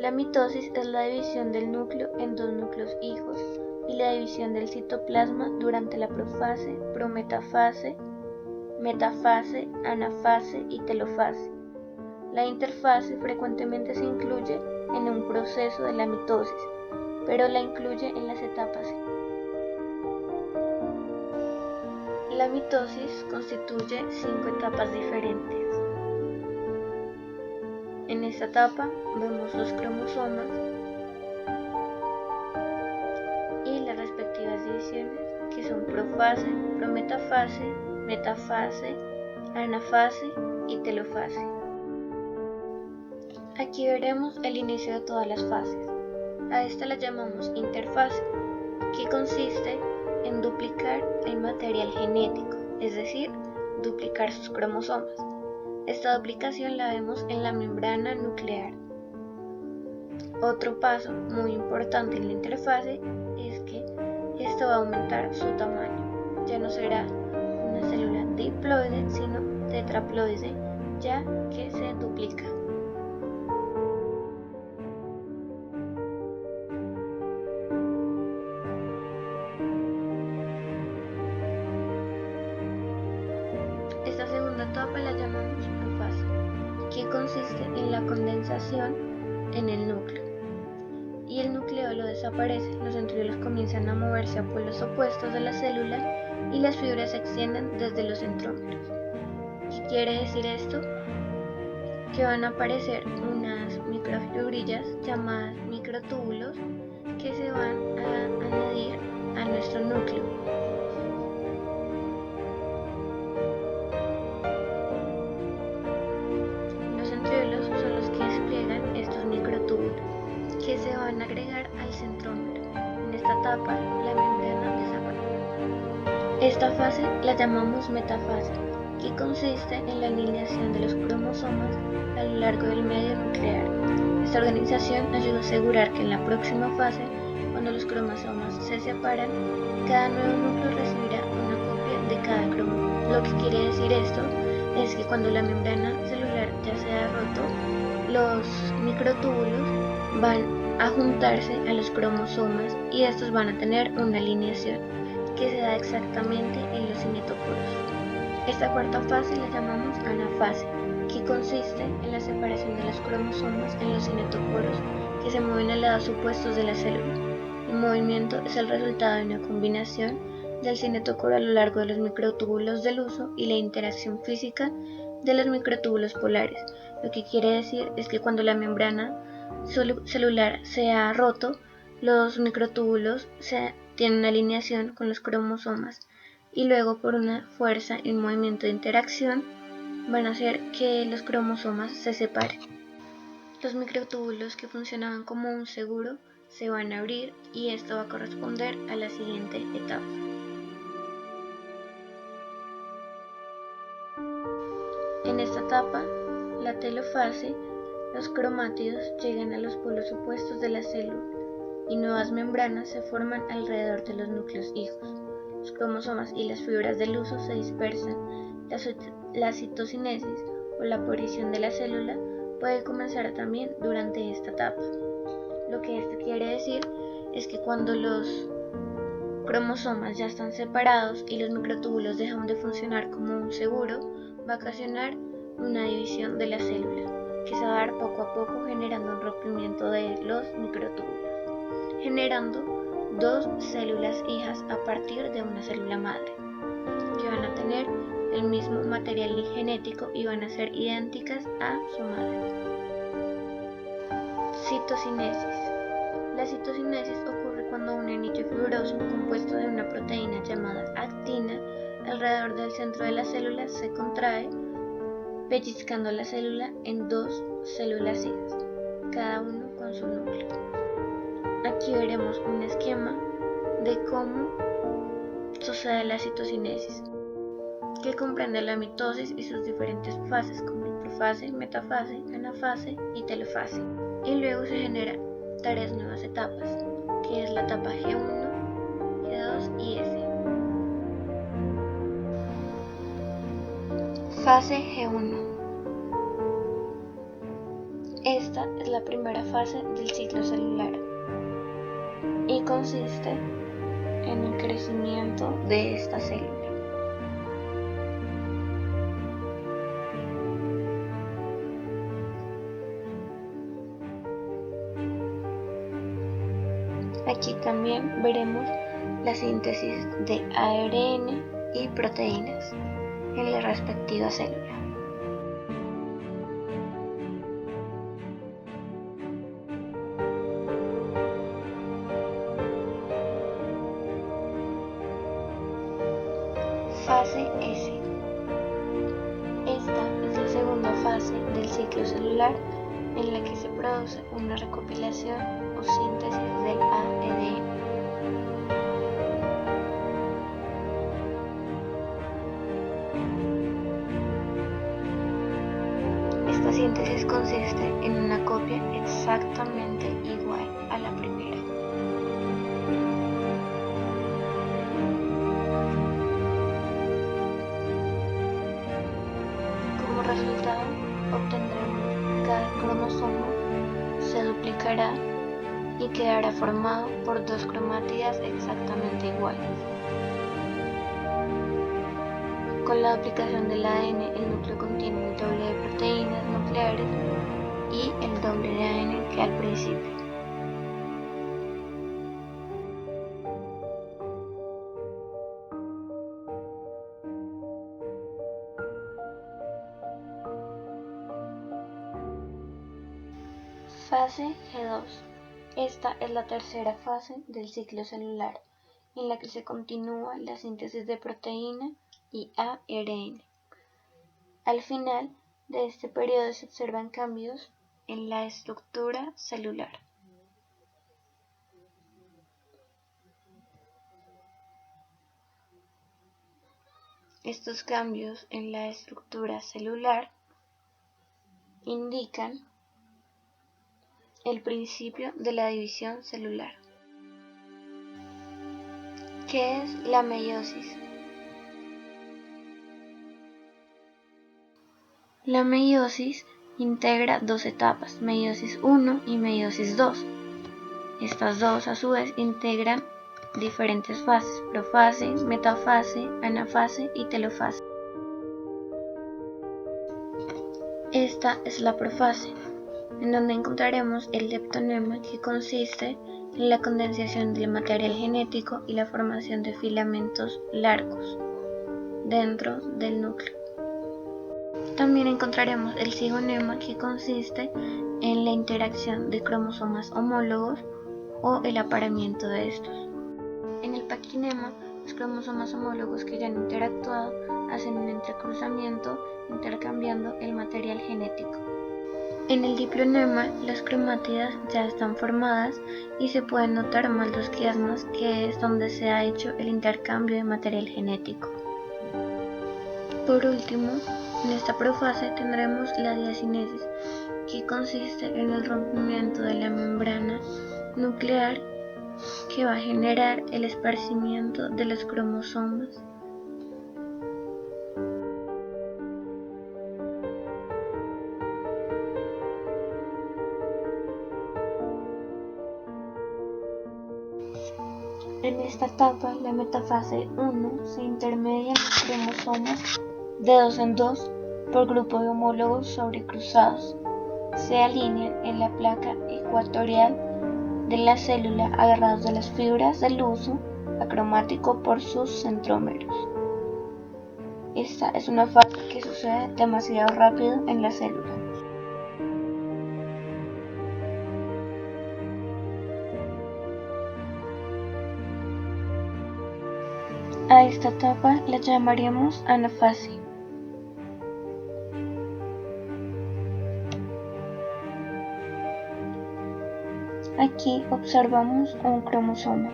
La mitosis es la división del núcleo en dos núcleos hijos y la división del citoplasma durante la profase, prometafase, metafase, anafase y telofase. La interfase frecuentemente se incluye en un proceso de la mitosis, pero la incluye en las etapas. La mitosis constituye 5 etapas diferentes. En esta etapa vemos los cromosomas y las respectivas divisiones, que son profase, prometafase, metafase, anafase y telofase. Aquí veremos el inicio de todas las fases. A esta la llamamos interfase, que consiste en duplicar el material genético, es decir, duplicar sus cromosomas. Esta duplicación la vemos en la membrana nuclear. Otro paso muy importante en la interfase es que esto va a aumentar su tamaño. Ya no será una célula diploide, sino tetraploide, ya que se duplica. Esta segunda etapa la llamamos profase, que consiste en la condensación en el núcleo. Y el nucleolo desaparece, los centriolos comienzan a moverse a polos opuestos de la célula y las fibras se extienden desde los centrómeros. ¿Qué quiere decir esto? Que van a aparecer unas microfibrillas llamadas microtúbulos que se van a añadir a nuestro núcleo. Los centriolos son los que despliegan estos microtúbulos, que se van a agregar al centrómero. En esta etapa, la membrana desaparece. Esta fase la llamamos metafase, que consiste en la alineación de los cromosomas a lo largo del medio nuclear. Esta organización ayuda a asegurar que en la próxima fase, cuando los cromosomas se separan, cada nuevo núcleo recibirá una copia de cada cromosoma. Lo que quiere decir esto es que cuando la membrana celular ya se ha roto, los microtúbulos van a juntarse a los cromosomas y estos van a tener una alineación que se da exactamente en los cinetocoros. Esta cuarta fase la llamamos anafase, que consiste en la separación de los cromosomas en los cinetocoros que se mueven a lados opuestos de la célula. El movimiento es el resultado de una combinación del cinetocoro a lo largo de los microtúbulos del uso y la interacción física de los microtúbulos polares. Lo que quiere decir es que cuando la membrana celular se ha roto, los microtúbulos tienen una alineación con los cromosomas y luego por una fuerza y un movimiento de interacción van a hacer que los cromosomas se separen. Los microtúbulos que funcionaban como un seguro se van a abrir y esto va a corresponder a la siguiente etapa. En esta etapa, la telofase, los cromátidos llegan a los polos opuestos de la célula y nuevas membranas se forman alrededor de los núcleos hijos. Los cromosomas y las fibras del uso se dispersan. La citocinesis o la aparición de la célula puede comenzar también durante esta etapa. Lo que esto quiere decir es que cuando los cromosomas ya están separados y los microtúbulos dejan de funcionar como un seguro, va a ocasionar una división de la célula, que se va a dar poco a poco generando un rompimiento de los microtúbulos, generando dos células hijas a partir de una célula madre, que van a tener el mismo material genético y van a ser idénticas a su madre. Citocinesis. La citocinesis ocurre cuando un anillo fibroso compuesto de una proteína llamada actina alrededor del centro de la célula se contrae, pellizcando la célula en dos células hijas, cada uno con su núcleo. Aquí veremos un esquema de cómo sucede la citocinesis, que comprende la mitosis y sus diferentes fases como profase, metafase, anafase y telofase. Y luego se generan 3 nuevas etapas, que es la etapa G1, G2 y S. Fase G1. Esta es la primera fase del ciclo celular y consiste en el crecimiento de esta célula. Aquí también veremos la síntesis de ARN y proteínas en la respectiva célula. Fase S. Esta es la segunda fase del ciclo celular en la que se produce una recopilación o síntesis del ADN. Esta síntesis consiste en una copia exactamente igual a la primera. Como resultado, obtendremos cada cromosoma se duplicará y quedará formado por dos cromátidas exactamente iguales. Con la duplicación del ADN, el núcleo contiene el doble de proteínas nucleares y el doble de ADN que al principio. Fase G2. Esta es la tercera fase del ciclo celular, en la que se continúa la síntesis de proteína y ARN. Al final de este periodo se observan cambios en la estructura celular. Estos cambios en la estructura celular indican el principio de la división celular. ¿Qué es la meiosis? La meiosis integra dos etapas, meiosis 1 y meiosis 2. Estas dos a su vez integran diferentes fases, profase, metafase, anafase y telofase. Esta es la profase, en donde encontraremos el leptonema, que consiste en la condensación del material genético y la formación de filamentos largos dentro del núcleo. También encontraremos el zigonema, que consiste en la interacción de cromosomas homólogos o el apareamiento de estos. En el paquinema, los cromosomas homólogos que ya han interactuado hacen un entrecruzamiento intercambiando el material genético. En el diplonema, las cromátidas ya están formadas y se pueden notar más los quiasmas, que es donde se ha hecho el intercambio de material genético. Por último, en esta profase tendremos la diacinesis, que consiste en el rompimiento de la membrana nuclear, que va a generar el esparcimiento de los cromosomas. En esta etapa, la metafase 1, se intermedian los cromosomas de 2 en 2 por grupo de homólogos sobrecruzados. Se alinean en la placa ecuatorial de la célula agarrados de las fibras del huso acromático por sus centrómeros. Esta es una fase que sucede demasiado rápido en la célula. A esta etapa la llamaríamos anafase. Aquí observamos un cromosoma.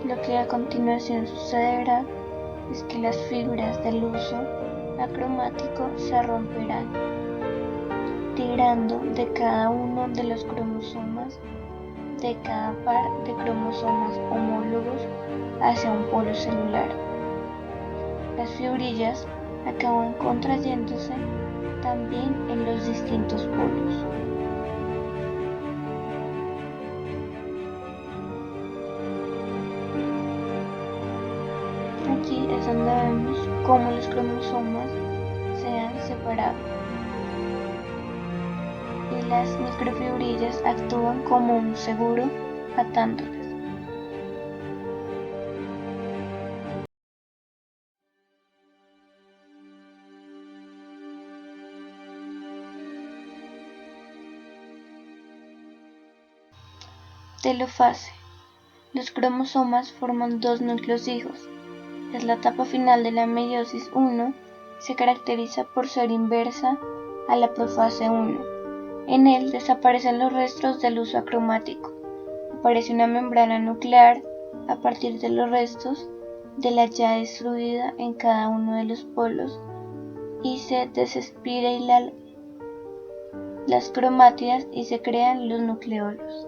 Lo que a continuación sucederá es que las fibras del huso acromático se romperán, tirando de cada uno de los cromosomas de cada par de cromosomas homólogos hacia un polo celular. Las fibrillas acaban contrayéndose también en los distintos polos. Aquí es donde vemos cómo los cromosomas se han separado y las microfibrillas actúan como un seguro atándolas. Telofase. Los cromosomas forman dos núcleos hijos. Es la etapa final de la meiosis 1 y se caracteriza por ser inversa a la profase 1. En él desaparecen los restos del uso acromático. Aparece una membrana nuclear a partir de los restos de la ya destruida en cada uno de los polos y se desespiran las cromátidas y se crean los nucleolos.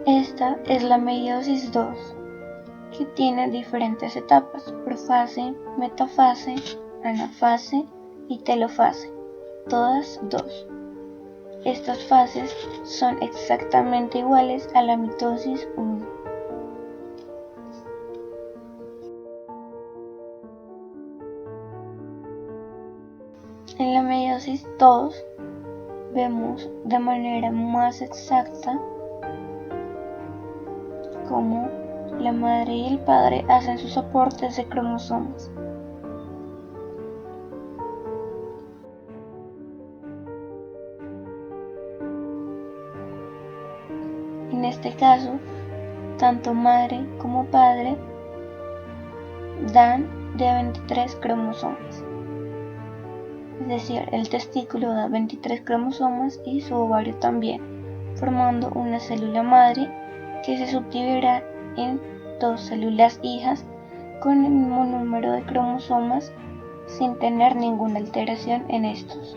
Esta es la meiosis 2, que tiene diferentes etapas: profase, metafase, anafase y telofase, todas 2. Estas fases son exactamente iguales a la mitosis 1. En la meiosis 2 vemos de manera más exacta cómo la madre y el padre hacen sus aportes de cromosomas. En este caso, tanto madre como padre dan de 23 cromosomas. Es decir, el testículo da 23 cromosomas y su ovario también, formando una célula madre que se subdividirá en 2 células hijas con el mismo número de cromosomas sin tener ninguna alteración en estos.